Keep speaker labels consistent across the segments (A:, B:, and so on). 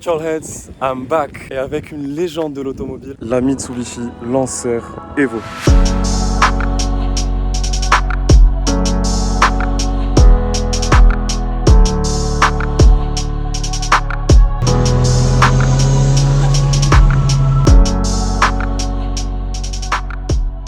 A: Metalheads, I'm back. Et avec une légende de l'automobile, la Mitsubishi Lancer Evo.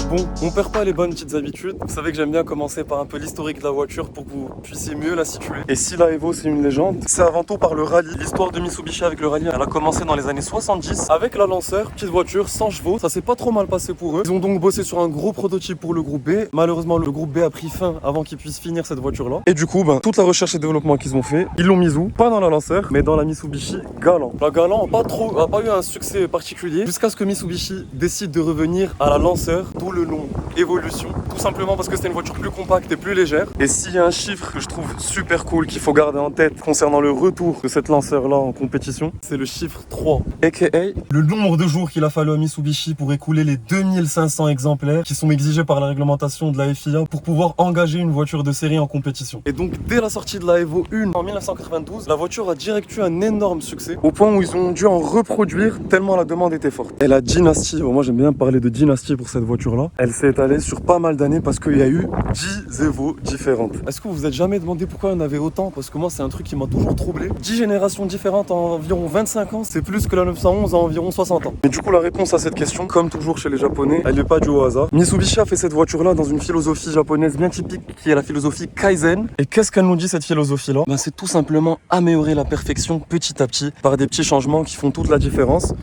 A: Bon, on perd pas les bonnes petites habitudes. Vous savez que j'aime bien commencer par un peu l'historique de la voiture pour que vous puissiez mieux la situer. Et si la Evo c'est une légende, c'est avant tout par le rallye. L'histoire de Mitsubishi avec le rallye, elle a commencé dans les années 70 avec la Lancer, petite voiture 100 chevaux. Ça s'est pas trop mal passé pour eux. Ils ont donc bossé sur un gros prototype pour le groupe B. Malheureusement, le groupe B a pris fin avant qu'ils puissent finir cette voiture-là. Et du coup, toute la recherche et développement qu'ils ont fait, ils l'ont mis où? Pas dans la Lancer, mais dans la Mitsubishi Galant. La Galant a pas eu un succès particulier jusqu'à ce que Mitsubishi décide de revenir à la Lancer, d'où le nom évolution, tout simplement parce que c'était une voiture plus compacte et plus légère. Et s'il y a un chiffre que je trouve super cool qu'il faut garder en tête concernant le retour de cette Lancer là en compétition, c'est le chiffre 3, aka le nombre de jours qu'il a fallu à Mitsubishi pour écouler les 2500 exemplaires qui sont exigés par la réglementation de la FIA pour pouvoir engager une voiture de série en compétition. Et donc dès la sortie de la Evo 1 en 1992, la voiture a direct eu un énorme succès au point où ils ont dû en reproduire tellement la demande était forte. Et la Dynasty, moi j'aime bien parler de Dynasty pour cette voiture là, elle s'est étalée sur pas mal d'années parce qu'il y a eu 10 Evo différentes. Est-ce que vous vous êtes jamais demandé pourquoi il y en avait autant? Parce que moi c'est un truc qui m'a toujours troublé. 10 générations différentes en environ 25 ans, c'est plus que la 911 en environ 60 ans. Mais du coup la réponse à cette question, comme toujours chez les Japonais, elle n'est pas due au hasard. Mitsubishi a fait cette voiture là dans une philosophie japonaise bien typique qui est la philosophie Kaizen. Et qu'est-ce qu'elle nous dit cette philosophie là? C'est tout simplement améliorer la perfection petit à petit par des petits changements qui font toute la différence.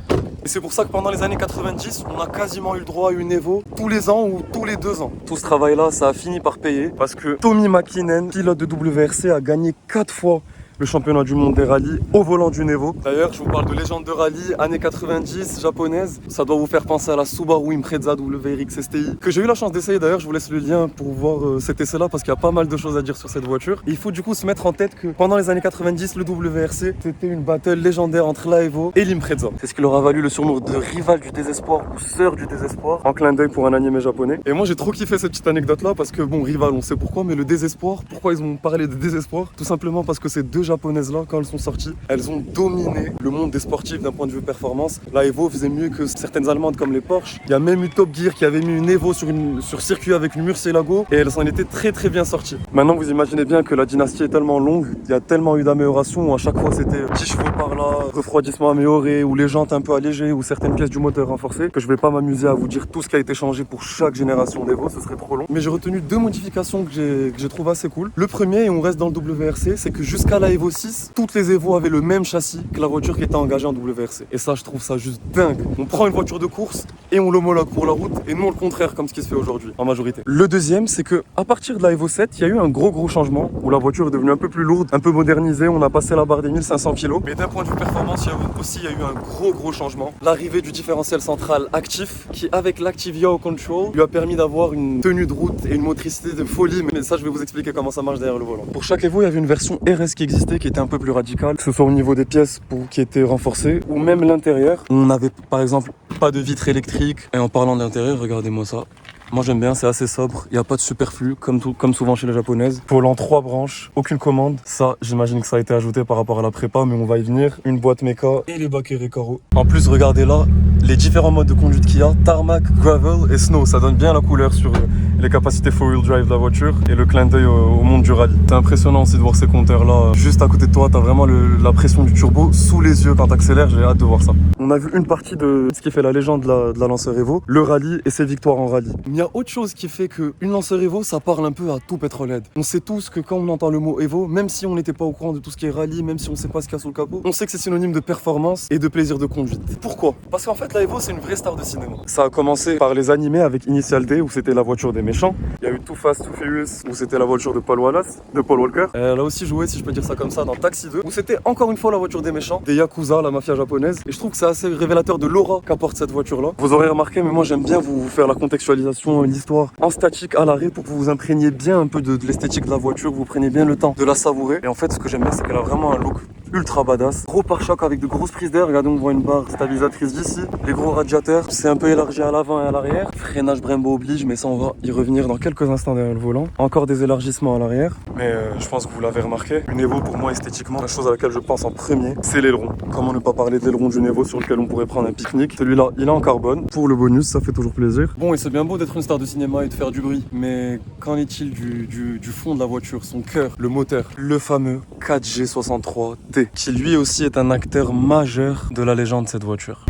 A: Et c'est pour ça que pendant les années 90, on a quasiment eu le droit à une Evo tous les ans ou tous les 2 ans. Tout ce travail-là, ça a fini par payer parce que Tommy Mäkinen, pilote de WRC, a gagné 4 fois le championnat du monde des rallyes au volant d'une Evo. D'ailleurs, je vous parle de légende de rallye, années 90, japonaise. Ça doit vous faire penser à la Subaru Impreza WRX STI, que j'ai eu la chance d'essayer. D'ailleurs, je vous laisse le lien pour voir cet essai-là, parce qu'il y a pas mal de choses à dire sur cette voiture. Et il faut du coup se mettre en tête que pendant les années 90, le WRC, c'était une battle légendaire entre la Evo et l'Impreza. C'est ce qui leur a valu le surnom de rival du désespoir ou sœur du désespoir, en clin d'œil pour un animé japonais. Et moi, j'ai trop kiffé cette petite anecdote-là, parce que bon, rival, on sait pourquoi, mais le désespoir, pourquoi ils ont parlé de désespoir? Tout simplement parce que ces deux japonaises là, quand elles sont sorties, elles ont dominé le monde des sportifs d'un point de vue performance. La Evo faisait mieux que certaines allemandes comme les Porsche. Il y a même eu Top Gear qui avait mis une Evo sur circuit avec une Murcielago et elles s'en étaient très bien sorties. Maintenant vous imaginez bien que la dynastie est tellement longue, il y a tellement eu d'améliorations où à chaque fois c'était 10 chevaux par là, refroidissement amélioré ou les jantes un peu allégées ou certaines pièces du moteur renforcées, que je vais pas m'amuser à vous dire tout ce qui a été changé pour chaque génération d'Evo, ce serait trop long. Mais j'ai retenu 2 modifications que j'ai trouvé assez cool. Le premier, et on reste dans le WRC, c'est que jusqu'à la Evo 6, toutes les Evo avaient le même châssis que la voiture qui était engagée en WRC. Et ça, je trouve ça juste dingue. On prend une voiture de course et on l'homologue pour la route et non le contraire comme ce qui se fait aujourd'hui en majorité. Le deuxième, c'est que à partir de la Evo 7, il y a eu un gros changement où la voiture est devenue un peu plus lourde, un peu modernisée. On a passé la barre des 1500 kg. Mais d'un point de vue performance, il y a eu un gros changement. L'arrivée du différentiel central actif qui, avec l'Active Yaw Control, lui a permis d'avoir une tenue de route et une motricité de folie. Mais ça, je vais vous expliquer comment ça marche derrière le volant. Pour chaque Evo, il y avait une version RS qui existait, qui était un peu plus radicale, que ce soit au niveau des pièces qui étaient renforcées ou même l'intérieur. On n'avait par exemple pas de vitre électrique. Et en parlant d'intérieur, regardez-moi ça. Moi j'aime bien, c'est assez sobre, il n'y a pas de superflu comme souvent chez les japonaises. Volant 3 branches, aucune commande. Ça, j'imagine que ça a été ajouté par rapport à la prépa, mais on va y venir. Une boîte méca et les bacs et récaro. En plus, regardez là, les différents modes de conduite qu'il y a, tarmac, gravel et snow. Ça donne bien la couleur sur les capacités 4-wheel drive de la voiture et le clin d'œil au monde du rallye. C'est impressionnant aussi de voir ces compteurs là. Juste à côté de toi, t'as vraiment la pression du turbo sous les yeux quand t'accélères, j'ai hâte de voir ça. On a vu une partie de ce qui fait la légende de la Lancer Evo, le rallye et ses victoires en rallye. Il y a autre chose qui fait qu'une Lancer Evo, ça parle un peu à tout pétrolhead. On sait tous que quand on entend le mot Evo, même si on n'était pas au courant de tout ce qui est rallye, même si on sait pas ce qu'il y a sous le capot, on sait que c'est synonyme de performance et de plaisir de conduite. Pourquoi? Parce qu'en fait, la Evo, c'est une vraie star de cinéma. Ça a commencé par les animés avec Initial D, où c'était la voiture des méchants. Il y a eu Too Fast, Too Furious, où c'était la voiture de Paul Walker. Elle a aussi joué, si je peux dire ça comme ça, dans Taxi 2, où c'était encore une fois la voiture des méchants, des Yakuza, la mafia japonaise. Et je trouve que c'est assez révélateur de l'aura qu'apporte cette voiture-là. Vous aurez remarqué, mais moi j'aime bien vous faire la contextualisation, l'histoire en statique à l'arrêt pour que vous vous imprégniez bien un peu de l'esthétique de la voiture, vous preniez bien le temps de la savourer. Et en fait, ce que j'aime bien, c'est qu'elle a vraiment un look ultra badass. Gros pare-choc avec de grosses prises d'air. Regardez, on voit une barre stabilisatrice d'ici. Les gros radiateurs, c'est un peu élargi à l'avant et à l'arrière. Freinage Brembo oblige, mais ça on va y revenir dans quelques instants derrière le volant. Encore des élargissements à l'arrière, mais je pense que vous l'avez remarqué. Une Evo pour moi esthétiquement, la chose à laquelle je pense en premier, c'est l'aileron. Comment ne pas parler de l'aileron d'une Evo sur lequel on pourrait prendre un pique-nique. Celui-là, il est en carbone. Pour le bonus, ça fait toujours plaisir. Bon, et c'est bien beau d'être une star de cinéma et de faire du bruit, mais qu'en est-il du fond de la voiture, son cœur, le moteur, le fameux 4G63T, qui lui aussi est un acteur majeur de la légende de cette voiture.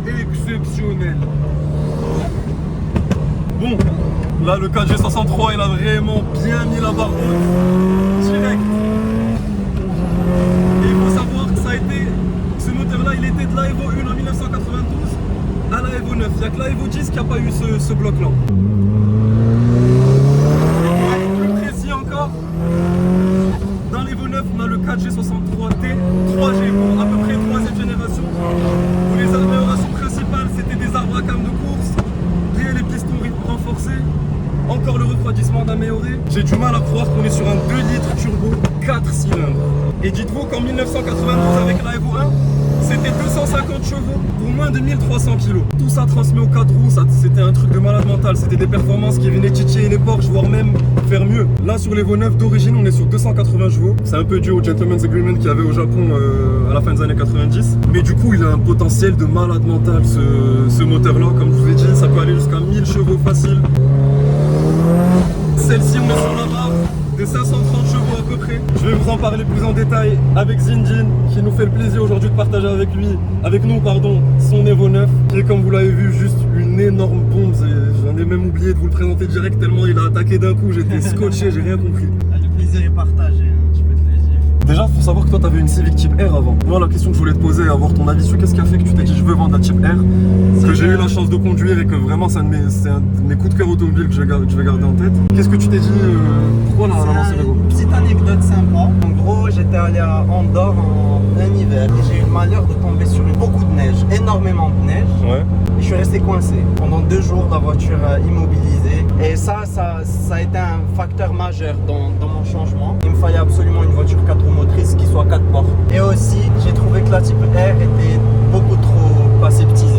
B: Exceptionnel.
A: Bon, là le 4G63 il a vraiment bien mis la barre haute, direct. Et il faut savoir que ça a été, ce moteur là il était de la Evo 1 en 1992 à la Evo 9. Il n'y a que la Evo 10 qui n'a pas eu ce bloc là. Plus précis encore, dans l'Evo 9 on a le 4G63T 3G, pour à peu près 3e génération, où les améliorations principales c'était des arbres à cam de course, les pistons rythme renforcés, encore le refroidissement d'amélioré. J'ai du mal à croire qu'on est sur un 2 litres turbo 4 cylindres. Et dites-vous qu'en 1992 avec la Evo 1, c'était 250 chevaux pour moins de 1300 kg. Tout ça transmis au 4 roues, c'était un truc de malade mental. C'était des performances qui venaient titiller les Porsche, voire même faire mieux. Là sur l'Evo 9 d'origine, on est sur 280 chevaux. C'est un peu dû au Gentleman's Agreement qu'il y avait au Japon à la fin des années 90. Mais du coup, il a un potentiel de malade mental ce moteur-là. Comme je vous ai dit, ça peut aller jusqu'à 1000 chevaux facile. Celle-ci, on est sur la barre des 530 chevaux à peu près. Je vais vous en parler plus en détail avec Zinedine, qui nous fait le plaisir aujourd'hui de partager avec nous, son Evo 9, qui est, comme vous l'avez vu, juste une énorme bombe. J'en ai même oublié de vous le présenter direct tellement il a attaqué d'un coup, j'étais scotché, j'ai rien compris.
B: Le plaisir est partagé, un petit peu de plaisir.
A: Déjà, il faut savoir que toi, tu avais une Civic Type R avant. Moi, la question que je voulais te poser, avoir ton avis sur qu'est-ce qui a fait que tu t'es dit je veux vendre la Type R, que j'ai eu la chance de conduire et que vraiment c'est un de mes coups de cœur automobiles que je vais garder en tête. Qu'est-ce que tu t'es dit pourquoi on a lancé l'Evo?
B: Petite anecdote sympa. En gros, j'étais allé à Andorre en plein hiver et j'ai eu le malheur de tomber sur beaucoup de neige, énormément de neige.
A: Ouais.
B: Et je suis resté coincé pendant 2 jours, la voiture immobilisée. Et ça a été un facteur majeur dans mon changement. Il me fallait absolument une voiture 4 roues motrices qui soit 4 portes. Et aussi, j'ai trouvé que la Type R était beaucoup trop aseptisée.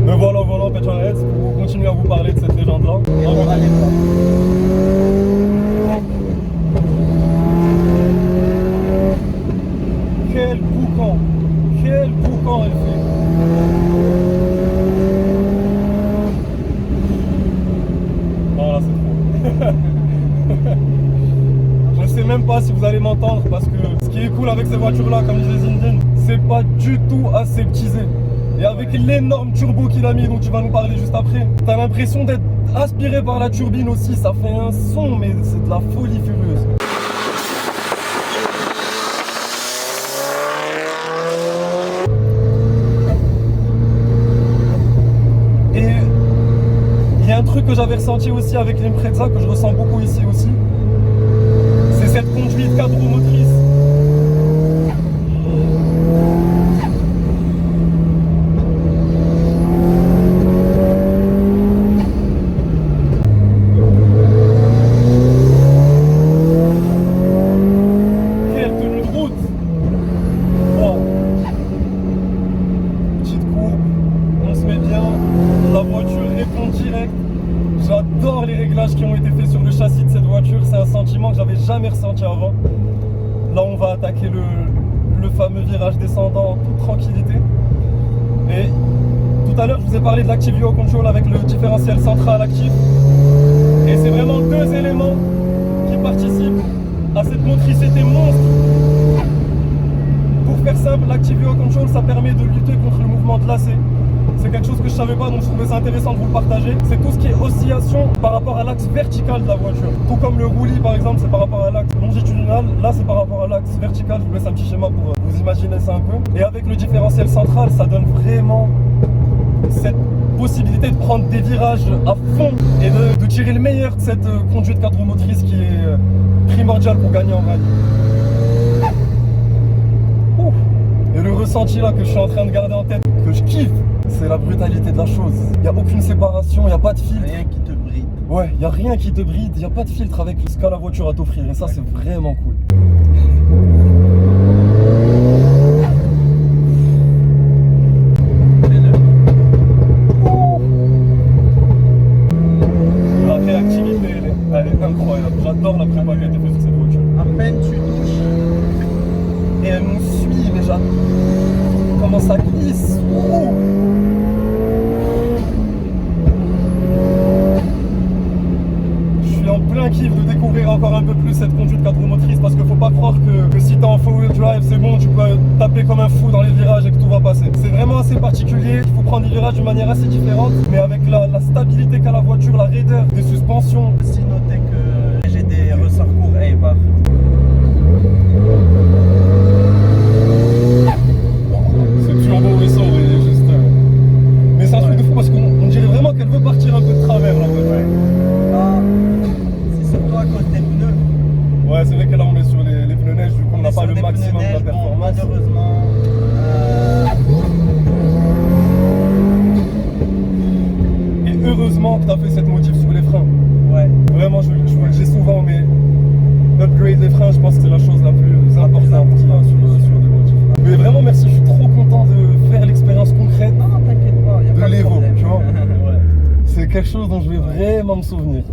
A: Me voilà au volant Petroheads pour continuer à vous parler de cette légende-là.
B: Et on va aller voir.
A: Quel boucan elle fait. Non là c'est trop. Je sais même pas si vous allez m'entendre parce que ce qui est cool avec ces voitures là, comme disait Zinedine, c'est pas du tout aseptisé. Et avec l'énorme turbo qu'il a mis, dont tu vas nous parler juste après, t'as l'impression d'être aspiré par la turbine aussi, ça fait un son mais c'est de la folie furieuse. Il y a un truc que j'avais ressenti aussi avec l'Impreza, que je ressens beaucoup ici aussi, c'est cette conduite 4 roues motrices. Quelle tenue de route! Wow. Petite courbe, on se met bien, la voiture répond direct. J'adore les réglages qui ont été faits sur le châssis de cette voiture, c'est un sentiment que j'avais jamais ressenti avant. Là on va attaquer le fameux virage descendant en toute tranquillité. Et tout à l'heure, je vous ai parlé de l'Active Yaw Control avec le différentiel central actif. Et c'est vraiment deux éléments qui participent à cette motricité monstre. Pour faire simple, l'Active Yaw Control, ça permet de lutter contre le mouvement de lacet. C'est quelque chose que je savais pas, donc je trouvais ça intéressant de vous le partager. C'est tout ce qui est oscillation par rapport à l'axe vertical de la voiture. Tout comme le roulis par exemple, c'est par rapport à l'axe longitudinal. Là, c'est par rapport à l'axe vertical. Je vous laisse un petit schéma pour vous imaginer ça un peu. Et avec le différentiel central, ça donne vraiment cette possibilité de prendre des virages à fond et de tirer le meilleur de cette conduite quadromotrice qui est primordiale pour gagner en rallye. Et le ressenti là que je suis en train de garder en tête, que je kiffe, c'est la brutalité de la chose. Il n'y a aucune séparation, il n'y a pas de filtre.
B: Rien qui te bride.
A: Ouais, il n'y a rien qui te bride, il n'y a pas de filtre avec ce qu'a la voiture à t'offrir. Et ça, c'est vraiment cool. La réactivité, elle est incroyable. J'adore la prépa qui a été faite sur cette voiture.
B: À peine tu touches.
A: Et elle nous suit, mais j'adore comment ça glisse. Je suis en plein kiff de découvrir encore un peu plus cette conduite quadromotrice parce qu'il faut pas croire que si t'es en four-wheel drive, c'est bon, tu peux taper comme un fou dans les virages et que tout va passer. C'est vraiment assez particulier, il faut prendre les virages d'une manière assez différente, mais avec la stabilité qu'a la voiture, la raideur des suspensions.
B: Aussi notez que j'ai des ressorts courts A-bar.
A: C'est turbo récent, oui, juste. Mais c'est un truc de fou parce qu'on dirait vraiment qu'elle veut partir un peu de travers la voiture.
B: Ah, c'est surtout à cause des pneus.
A: Ouais, c'est vrai que là on est sur les pneus neige, du coup on n'a pas le maximum de la performance.
B: Malheureusement.
A: Et heureusement que tu as fait cette modif sur les freins.
B: Ouais.
A: Vraiment, je vous le dis souvent, mais upgrade les freins, je pense que c'est la chose la plus importante sur des modifs. Mais vraiment, merci, je suis trop content de faire l'expérience concrète
B: Non, t'inquiète pas, y a
A: de
B: pas de
A: l'Evo,
B: problème.
A: tu vois.
B: Ouais.
A: C'est quelque chose dont je vais vraiment me souvenir.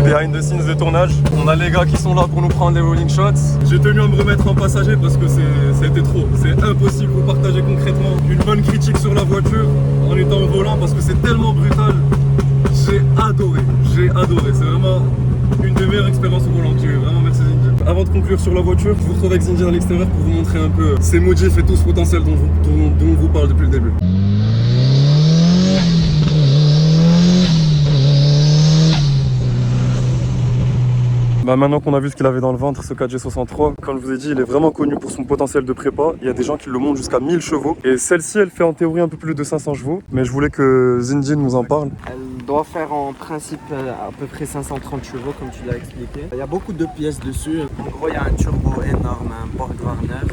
A: Behind the scenes de tournage, on a les gars qui sont là pour nous prendre les rolling shots. J'ai tenu à me remettre en passager parce que c'était trop. C'est impossible de partager concrètement une bonne critique sur la voiture en étant au volant parce que c'est tellement brutal. J'ai adoré. C'est vraiment une des meilleures expériences au volant que j'ai eu. Vraiment merci Zinji. Avant de conclure sur la voiture, je vous retrouve avec Zinji à l'extérieur pour vous montrer un peu ces modifs et tout ce potentiel dont on vous parle depuis le début. Bah maintenant qu'on a vu ce qu'il avait dans le ventre, ce 4G63, comme je vous ai dit, il est vraiment connu pour son potentiel de prépa. Il y a des gens qui le montent jusqu'à 1000 chevaux. Et celle-ci, elle fait en théorie un peu plus de 500 chevaux. Mais je voulais que Zinji nous en parle.
B: Elle doit faire en principe à peu près 530 chevaux comme tu l'as expliqué. Il y a beaucoup de pièces dessus. En gros, il y a un turbo énorme, un Borg-Warner,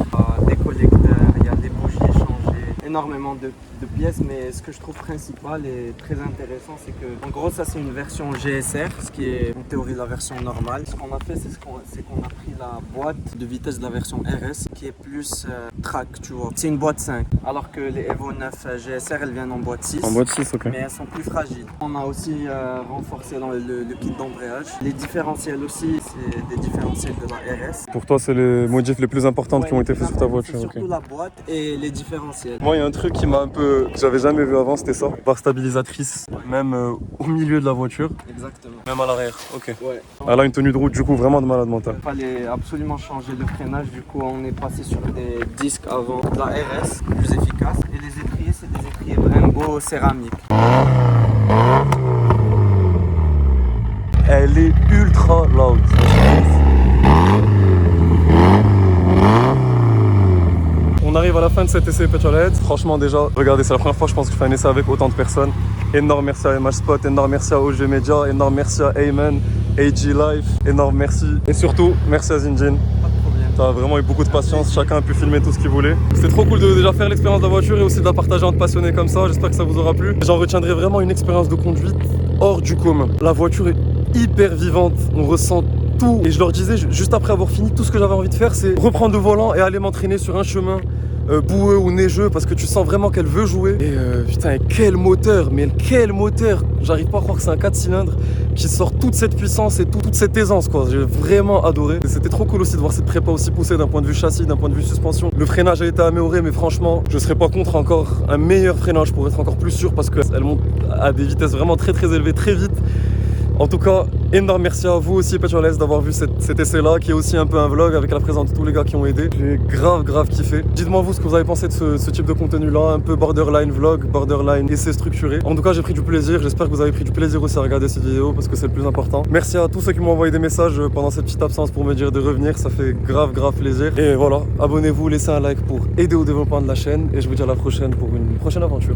B: des collecteurs, il y a des bougies échangées, énormément de pièces. Mais ce que je trouve principal et très intéressant, c'est que en gros, ça c'est une version GSR, ce qui est en théorie la version normale. Ce qu'on a fait, c'est qu'on a pris la boîte de vitesse de la version RS qui est plus track, tu vois. C'est une boîte 5, alors que les Evo 9 GSR, elles viennent en boîte 6.
A: En boîte 6, ok.
B: Mais elles sont plus fragiles. On a aussi renforcé dans le kit d'embrayage. Les différentiels aussi, c'est des différentiels de la RS.
A: Pour toi, c'est les modifs les plus importantes qui ont été faits sur ta voiture.
B: C'est surtout la boîte et les différentiels.
A: Moi, il y a un truc qui m'a un peu... que j'avais jamais vu avant, c'était ça. Barre stabilisatrice, même au milieu de la voiture.
B: Exactement.
A: Même à l'arrière, ok.
B: Ouais.
A: Elle a une tenue de route, du coup, vraiment de malade mental.
B: Il fallait absolument changer le freinage. Du coup, on est passé sur des disques avant de la RS, plus efficaces. Et les étriers, c'est des étriers Brembo céramique.
A: Elle est ultra loud. On arrive à la fin de cet essai Petrolhead. Franchement déjà, regardez, c'est la première fois je pense que je fais un essai avec autant de personnes. Énorme merci à MH Spot, énorme merci à OG Media, énorme merci à Ayman, AG Life, énorme merci. Et surtout, merci à Zinjin.
B: Pas de problème.
A: T'as vraiment eu beaucoup de patience, chacun a pu filmer tout ce qu'il voulait. C'était trop cool de déjà faire l'expérience de la voiture et aussi de la partager entre passionnés comme ça. J'espère que ça vous aura plu. J'en retiendrai vraiment une expérience de conduite hors du commun. La voiture est hyper vivante, on ressent tout. Et je leur disais, juste après avoir fini, tout ce que j'avais envie de faire, c'est reprendre le volant et aller m'entraîner sur un chemin boueux ou neigeux parce que tu sens vraiment qu'elle veut jouer. Et putain, quel moteur, mais quel moteur! J'arrive pas à croire que c'est un 4 cylindres qui sort toute cette puissance et toute cette aisance, quoi. J'ai vraiment adoré. C'était trop cool aussi de voir cette prépa aussi poussée d'un point de vue châssis, d'un point de vue suspension. Le freinage a été amélioré, mais franchement, je serais pas contre encore un meilleur freinage pour être encore plus sûr parce qu'elle monte à des vitesses vraiment très élevées, très vite. En tout cas, énorme merci à vous aussi Petrolheads d'avoir vu cet essai-là, qui est aussi un peu un vlog avec la présence de tous les gars qui ont aidé. J'ai grave kiffé. Dites-moi vous ce que vous avez pensé de ce type de contenu-là, un peu borderline vlog, borderline essai structuré. En tout cas, j'ai pris du plaisir. J'espère que vous avez pris du plaisir aussi à regarder cette vidéo parce que c'est le plus important. Merci à tous ceux qui m'ont envoyé des messages pendant cette petite absence pour me dire de revenir. Ça fait grave plaisir. Et voilà, abonnez-vous, laissez un like pour aider au développement de la chaîne. Et je vous dis à la prochaine pour une prochaine aventure.